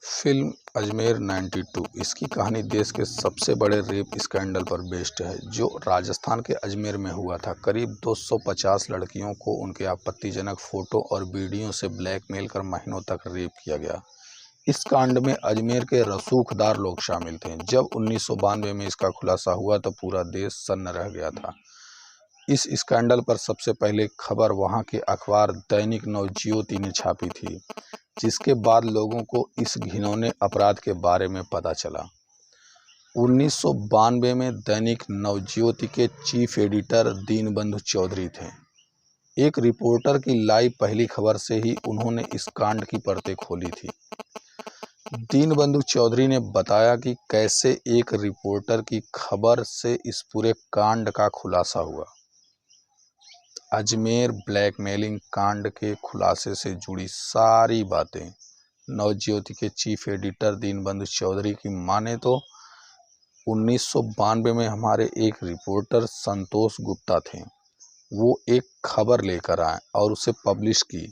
Film Ajmer 92 इसकी कहानी देश के सबसे बड़े रेप स्कैंडल पर बेस्ड है जो राजस्थान के अजमेर में हुआ था। करीब 250 लड़कियों को उनके आपत्तिजनक फोटो और वीडियो से ब्लैकमेल कर महीनों तक रेप किया गया। इस कांड में अजमेर के रसूखदार लोग शामिल थे। जब 1992 में इसका खुलासा हुआ तो पूरा देश सन्न रह गया था। इस स्कैंडल पर सबसे पहले खबर वहां के अखबार दैनिक नवज्योति ने छापी थी, जिसके बाद लोगों को इस घिनौने अपराध के बारे में पता चला। 1992 में दैनिक नवज्योति के चीफ एडिटर दीनबंधु चौधरी थे। एक रिपोर्टर की लाइव पहली खबर से ही उन्होंने इस कांड की परतें खोली थी। दीनबंधु चौधरी ने बताया कि कैसे एक रिपोर्टर की खबर से इस पूरे कांड का खुलासा हुआ। अजमेर ब्लैकमेलिंग कांड के खुलासे से जुड़ी सारी बातें नवज्योति के चीफ एडिटर दीनबंधु चौधरी की माने तो 1992 में हमारे एक रिपोर्टर संतोष गुप्ता थे। वो एक खबर लेकर आए और उसे पब्लिश की,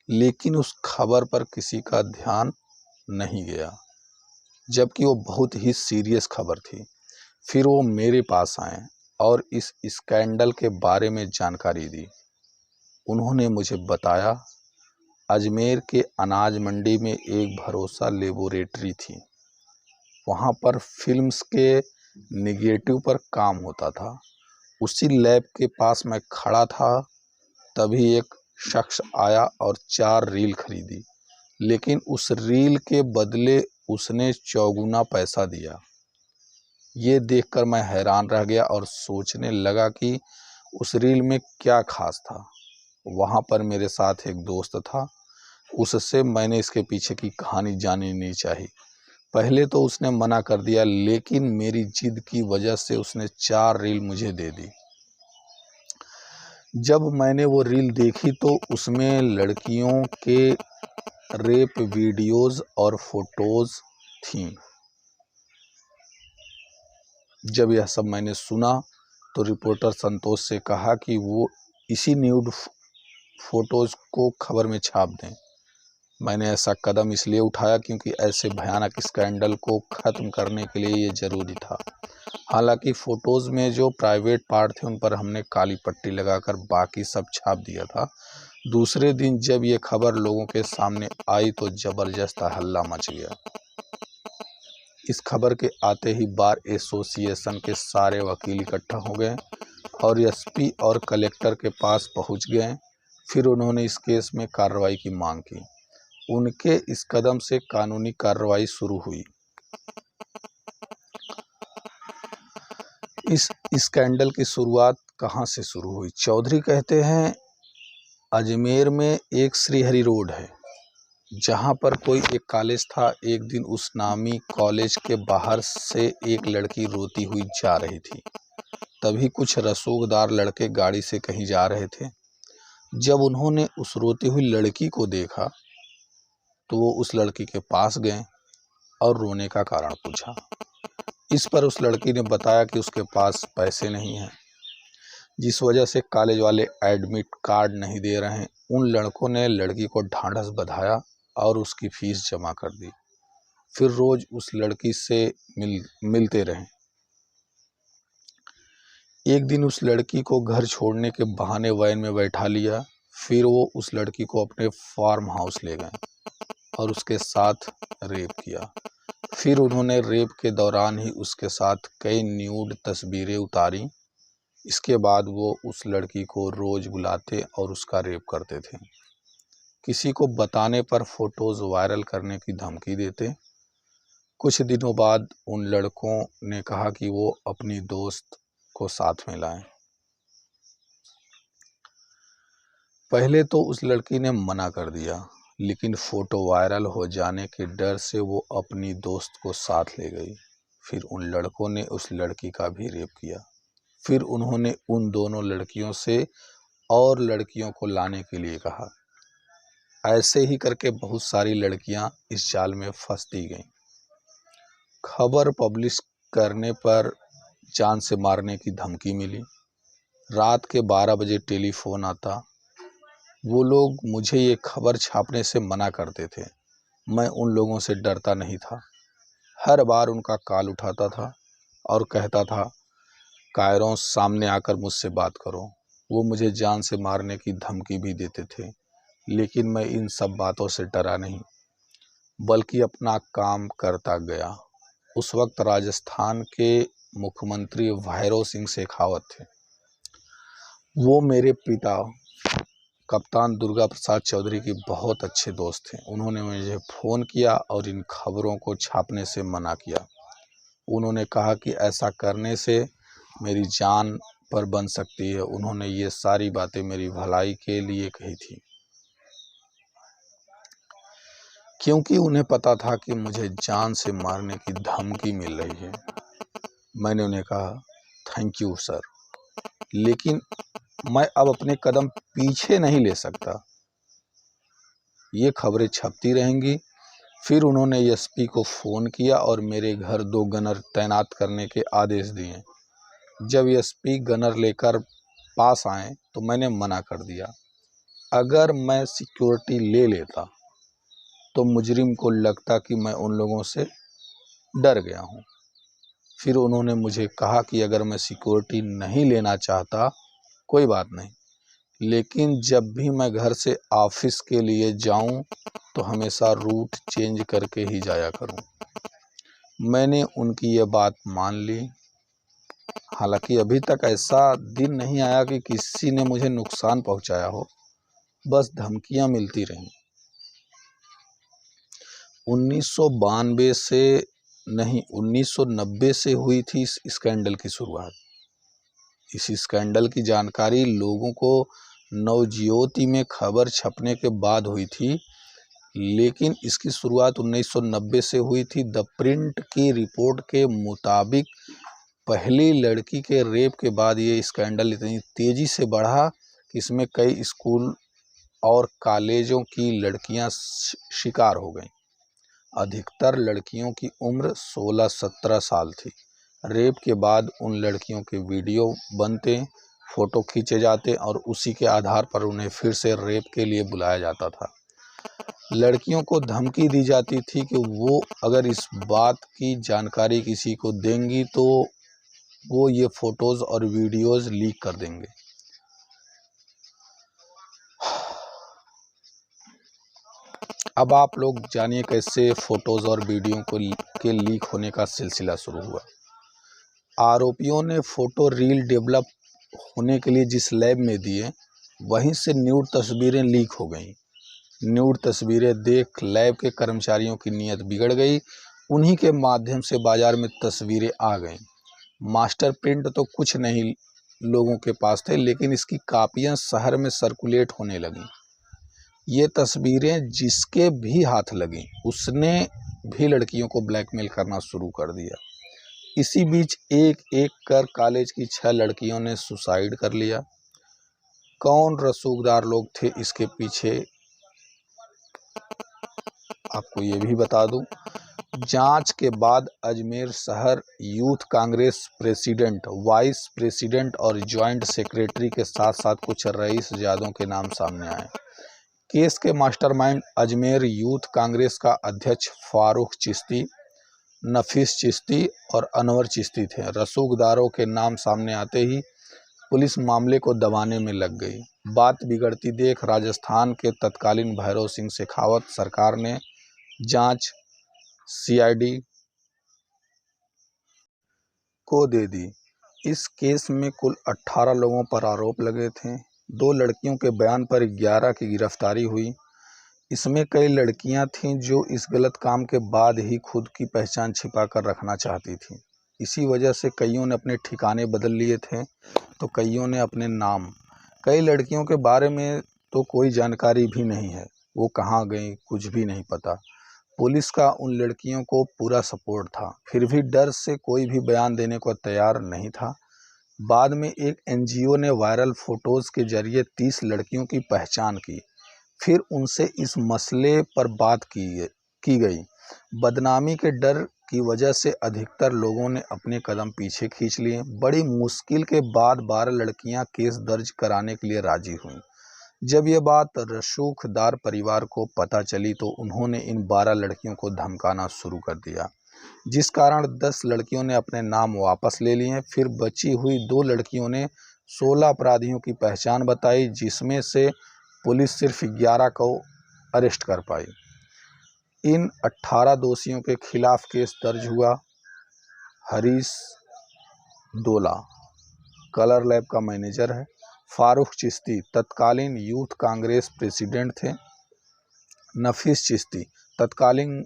लेकिन उस खबर पर किसी का ध्यान नहीं गया, जबकि वो बहुत ही सीरियस खबर थी। फिर वो मेरे पास आए और इस स्कैंडल के बारे में जानकारी दी। उन्होंने मुझे बताया, अजमेर के अनाज मंडी में एक भरोसा लेबोरेटरी थी। वहाँ पर फिल्म्स के निगेटिव पर काम होता था। उसी लैब के पास मैं खड़ा था, तभी एक शख्स आया और 4 रील खरीदी, लेकिन उस रील के बदले उसने चौगुना पैसा दिया। ये देखकर मैं हैरान रह गया और सोचने लगा कि उस रील में क्या खास था। वहाँ पर मेरे साथ एक दोस्त था, उससे मैंने इसके पीछे की कहानी जाननी नहीं चाहिए। पहले तो उसने मना कर दिया, लेकिन मेरी जिद की वजह से उसने 4 रील मुझे दे दी। जब मैंने वो रील देखी तो उसमें लड़कियों के रेप वीडियोस और फोटोज थीं। जब यह सब मैंने सुना तो रिपोर्टर संतोष से कहा कि वो इसी न्यूड फोटोज को खबर में छाप दें। मैंने ऐसा कदम इसलिए उठाया क्योंकि ऐसे भयानक स्कैंडल को ख़त्म करने के लिए ये ज़रूरी था। हालांकि फ़ोटोज़ में जो प्राइवेट पार्ट थे उन पर हमने काली पट्टी लगाकर बाकी सब छाप दिया था। दूसरे दिन जब ये खबर लोगों के सामने आई तो ज़बरदस्त हल्ला मच गया। इस खबर के आते ही बार एसोसिएशन के सारे वकील इकट्ठा हो गए और एसपी और कलेक्टर के पास पहुंच गए। फिर उन्होंने इस केस में कार्रवाई की मांग की। उनके इस कदम से कानूनी कार्रवाई शुरू हुई। इस स्कैंडल की शुरुआत कहां से शुरू हुई? चौधरी कहते हैं, अजमेर में एक श्रीहरि रोड है, जहां पर कोई एक कॉलेज था। एक दिन उस नामी कॉलेज के बाहर से एक लड़की रोती हुई जा रही थी। तभी कुछ रसूखदार लड़के गाड़ी से कहीं जा रहे थे। जब उन्होंने उस रोती हुई लड़की को देखा तो वो उस लड़की के पास गए और रोने का कारण पूछा। इस पर उस लड़की ने बताया कि उसके पास पैसे नहीं हैं, जिस वजह से कॉलेज वाले एडमिट कार्ड नहीं दे रहे हैं। उन लड़कों ने लड़की को ढांढस बंधाया और उसकी फीस जमा कर दी। फिर रोज उस लड़की से मिलते रहे। एक दिन उस लड़की को घर छोड़ने के बहाने वैन में बैठा लिया। फिर वो उस लड़की को अपने फार्म हाउस ले गए और उसके साथ रेप किया। फिर उन्होंने रेप के दौरान ही उसके साथ कई न्यूड तस्वीरें उतारी। इसके बाद वो उस लड़की को रोज बुलाते और उसका रेप करते थे। किसी को बताने पर फोटोज वायरल करने की धमकी देते। कुछ दिनों बाद उन लड़कों ने कहा कि वो अपनी दोस्त को साथ में लाएं। पहले तो उस लड़की ने मना कर दिया, लेकिन फ़ोटो वायरल हो जाने के डर से वो अपनी दोस्त को साथ ले गई। फिर उन लड़कों ने उस लड़की का भी रेप किया। फिर उन्होंने उन दोनों लड़कियों से और लड़कियों को लाने के लिए कहा। ऐसे ही करके बहुत सारी लड़कियां इस जाल में फंस दी गईं। खबर पब्लिश करने पर जान से मारने की धमकी मिली। रात के 12 बजे टेलीफोन आता। वो लोग मुझे ये खबर छापने से मना करते थे, मैं उन लोगों से डरता नहीं था। हर बार उनका कॉल उठाता था और कहता था, कायरों सामने आकर मुझसे बात करो। वो मुझे जान से मारने की धमकी भी देते थे, लेकिन मैं इन सब बातों से डरा नहीं, बल्कि अपना काम करता गया। उस वक्त राजस्थान के मुख्यमंत्री भैरव सिंह शेखावत थे। वो मेरे पिता कप्तान दुर्गा प्रसाद चौधरी की बहुत अच्छे दोस्त थे। उन्होंने मुझे फ़ोन किया और इन खबरों को छापने से मना किया। उन्होंने कहा कि ऐसा करने से मेरी जान पर बन सकती है। उन्होंने ये सारी बातें मेरी भलाई के लिए कही थी, क्योंकि उन्हें पता था कि मुझे जान से मारने की धमकी मिल रही है। मैंने उन्हें कहा, थैंक यू सर, लेकिन मैं अब अपने कदम पीछे नहीं ले सकता। ये खबरें छपती रहेंगी। फिर उन्होंने एसपी को फ़ोन किया और मेरे घर 2 गनर तैनात करने के आदेश दिए। जब एसपी गनर लेकर पास आए तो मैंने मना कर दिया। अगर मैं सिक्योरिटी ले लेता तो मुजरिम को लगता कि मैं उन लोगों से डर गया हूँ। फिर उन्होंने मुझे कहा कि अगर मैं सिक्योरिटी नहीं लेना चाहता कोई बात नहीं, लेकिन जब भी मैं घर से ऑफिस के लिए जाऊं तो हमेशा रूट चेंज करके ही जाया करूं। मैंने उनकी ये बात मान ली। हालांकि अभी तक ऐसा दिन नहीं आया कि किसी ने मुझे नुकसान पहुंचाया हो, बस धमकियां मिलती रहीं। 1992 से नहीं, 1990 से हुई थी इस स्कैंडल की शुरुआत। इस स्कैंडल की जानकारी लोगों को नवज्योति में खबर छपने के बाद हुई थी, लेकिन इसकी शुरुआत 1990 से हुई थी। द प्रिंट की रिपोर्ट के मुताबिक पहली लड़की के रेप के बाद ये स्कैंडल इतनी तेज़ी से बढ़ा कि इसमें कई स्कूल और कॉलेजों की लड़कियां शिकार हो गईं। अधिकतर लड़कियों की उम्र 16-17 साल थी। रेप के बाद उन लड़कियों के वीडियो बनते, फ़ोटो खींचे जाते और उसी के आधार पर उन्हें फिर से रेप के लिए बुलाया जाता था। लड़कियों को धमकी दी जाती थी कि वो अगर इस बात की जानकारी किसी को देंगी तो वो ये फ़ोटोज़ और वीडियोज़ लीक कर देंगे। अब आप लोग जानिए कैसे फ़ोटोज़ और वीडियो के लीक होने का सिलसिला शुरू हुआ। आरोपियों ने फ़ोटो रील डेवलप होने के लिए जिस लैब में दिए, वहीं से न्यूड तस्वीरें लीक हो गईं। न्यूड तस्वीरें देख लैब के कर्मचारियों की नीयत बिगड़ गई। उन्हीं के माध्यम से बाज़ार में तस्वीरें आ गईं। मास्टर प्रिंट तो कुछ नहीं लोगों के पास थे, लेकिन इसकी कापियां शहर में सर्कुलेट होने लगीं। ये तस्वीरें जिसके भी हाथ लगीं, उसने भी लड़कियों को ब्लैकमेल करना शुरू कर दिया। इसी बीच एक एक कर कॉलेज की 6 लड़कियों ने सुसाइड कर लिया। कौन रसूखदार लोग थे इसके पीछे, आपको ये भी बता दूं। जांच के बाद अजमेर शहर youth Congress president, vice president और जॉइंट सेक्रेटरी के साथ साथ कुछ रईस जादों के नाम सामने आए। केस के मास्टरमाइंड अजमेर यूथ कांग्रेस का अध्यक्ष फारूक चिश्ती, नफीस चिश्ती और अनवर चिश्ती थे। रसूखदारों के नाम सामने आते ही पुलिस मामले को दबाने में लग गई। बात बिगड़ती देख राजस्थान के तत्कालीन भैरव सिंह शेखावत सरकार ने जांच सीआईडी को दे दी। इस केस में कुल 18 लोगों पर आरोप लगे थे। 2 लड़कियों के बयान पर 11 की गिरफ्तारी हुई। इसमें कई लड़कियां थीं जो इस गलत काम के बाद ही खुद की पहचान छिपा कर रखना चाहती थीं। इसी वजह से कईयों ने अपने ठिकाने बदल लिए थे तो कईयों ने अपने नाम। कई लड़कियों के बारे में तो कोई जानकारी भी नहीं है, वो कहाँ गईं कुछ भी नहीं पता। पुलिस का उन लड़कियों को पूरा सपोर्ट था, फिर भी डर से कोई भी बयान देने को तैयार नहीं था। बाद में एक एनजीओ ने वायरल फोटोज़ के जरिए 30 लड़कियों की पहचान की। फिर उनसे इस मसले पर बात की गई। बदनामी के डर की वजह से अधिकतर लोगों ने अपने कदम पीछे खींच लिए। बड़ी मुश्किल के बाद 12 लड़कियां केस दर्ज कराने के लिए राजी हुईं। जब यह बात रसूखदार परिवार को पता चली तो उन्होंने इन 12 लड़कियों को धमकाना शुरू कर दिया, जिस कारण 10 लड़कियों ने अपने नाम वापस ले लिए। फिर बची हुई 2 लड़कियों ने 16 अपराधियों की पहचान बताई, जिसमें से पुलिस सिर्फ 11 को अरेस्ट कर पाई। इन 18 दोषियों के खिलाफ केस दर्ज हुआ। हरीश दोला कलर लैब का मैनेजर है। फारूक चिश्ती तत्कालीन यूथ कांग्रेस प्रेसिडेंट थे। नफीस चिश्ती तत्कालीन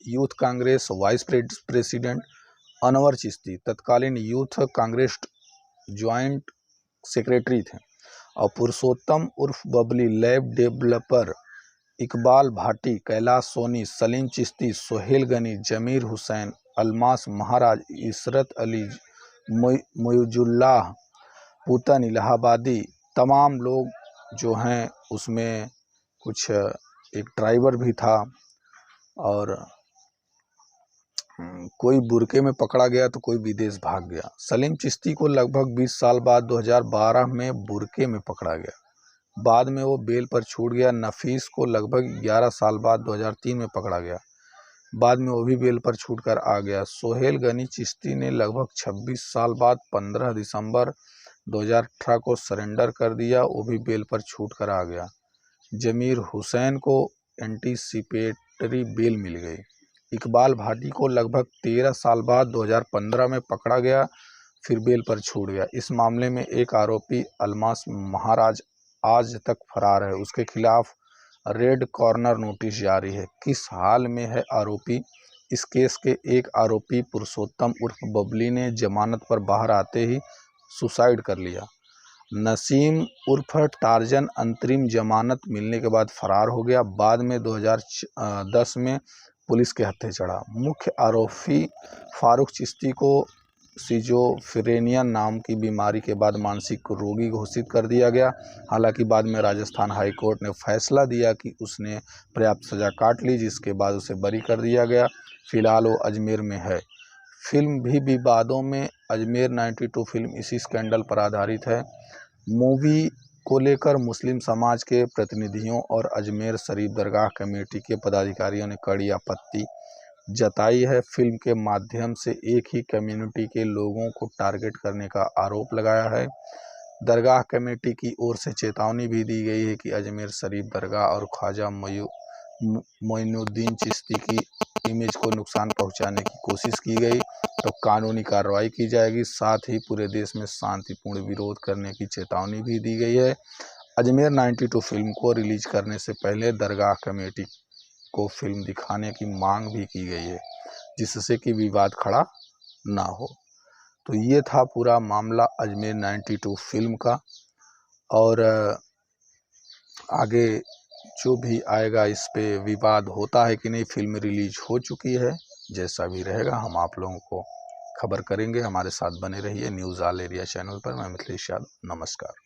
youth Congress vice president. Anwar Chishti तत्कालीन यूथ कांग्रेस ज्वाइंट सेक्रेटरी थे। और पुरुषोत्तम उर्फ बबली लैब डेवलपर। इकबाल भाटी, कैलाश सोनी, सलीम चिश्ती, सोहेल गनी, जमीर हुसैन, अलमास महाराज, इशरत अली, मोयुजुल्लाह, पूतन इलाहाबादी, तमाम लोग जो हैं उसमें कुछ एक ड्राइवर भी था। और कोई बुरके में पकड़ा गया तो कोई विदेश भाग गया। सलीम चिश्ती को लगभग 20 साल बाद 2012 में बुरके में पकड़ा गया, बाद में वो बेल पर छूट गया। नफीस को लगभग 11 साल बाद 2003 में पकड़ा गया, बाद में वो भी बेल पर छूट कर आ गया। सोहेल गनी चिश्ती ने लगभग 26 साल बाद 15 दिसंबर 2018 को सरेंडर कर दिया, वो भी बेल पर छूट कर आ गया। जमीर हुसैन को एंटीसिपेटरी बेल मिल गई। इकबाल भाटी को लगभग 13 साल बाद 2015 में पकड़ा गया, फिर बेल पर छूट गया। इस मामले में एक आरोपी अलमास महाराज आज तक फरार है, उसके खिलाफ रेड कॉर्नर नोटिस जारी है। किस हाल में है आरोपी? इस केस के एक आरोपी पुरुषोत्तम उर्फ बबली ने जमानत पर बाहर आते ही सुसाइड कर लिया। नसीम उर्फ टार्जन अंतरिम जमानत मिलने के बाद फरार हो गया, बाद में 2010 में पुलिस के हत्थे चढ़ा। मुख्य आरोपी फारूक चिश्ती को सिजोफ्रेनिया नाम की बीमारी के बाद मानसिक रोगी घोषित कर दिया गया। हालांकि बाद में राजस्थान हाई कोर्ट ने फैसला दिया कि उसने पर्याप्त सजा काट ली, जिसके बाद उसे बरी कर दिया गया। फिलहाल वो अजमेर में है। फिल्म भी विवादों में। अजमेर 92 फिल्म इसी स्कैंडल पर आधारित है। मूवी को लेकर मुस्लिम समाज के प्रतिनिधियों और अजमेर शरीफ दरगाह कमेटी के पदाधिकारियों ने कड़ी आपत्ति जताई है। फिल्म के माध्यम से एक ही कम्युनिटी के लोगों को टारगेट करने का आरोप लगाया है। दरगाह कमेटी की ओर से चेतावनी भी दी गई है कि अजमेर शरीफ दरगाह और ख्वाजा मोइनुद्दीन चिश्ती की इमेज को नुकसान पहुंचाने की कोशिश की गई तो कानूनी कार्रवाई की जाएगी। साथ ही पूरे देश में शांतिपूर्ण विरोध करने की चेतावनी भी दी गई है। अजमेर 92 फिल्म को रिलीज करने से पहले दरगाह कमेटी को फिल्म दिखाने की मांग भी की गई है, जिससे कि विवाद खड़ा ना हो। तो ये था पूरा मामला अजमेर 92 फिल्म का। और आगे जो भी आएगा इस पे विवाद होता है कि नहीं, फिल्म रिलीज हो चुकी है, जैसा भी रहेगा हम आप लोगों को खबर करेंगे। हमारे साथ बने रहिए न्यूज़ ऑल एरिया चैनल पर। मैं मिथिलेश यादव, नमस्कार।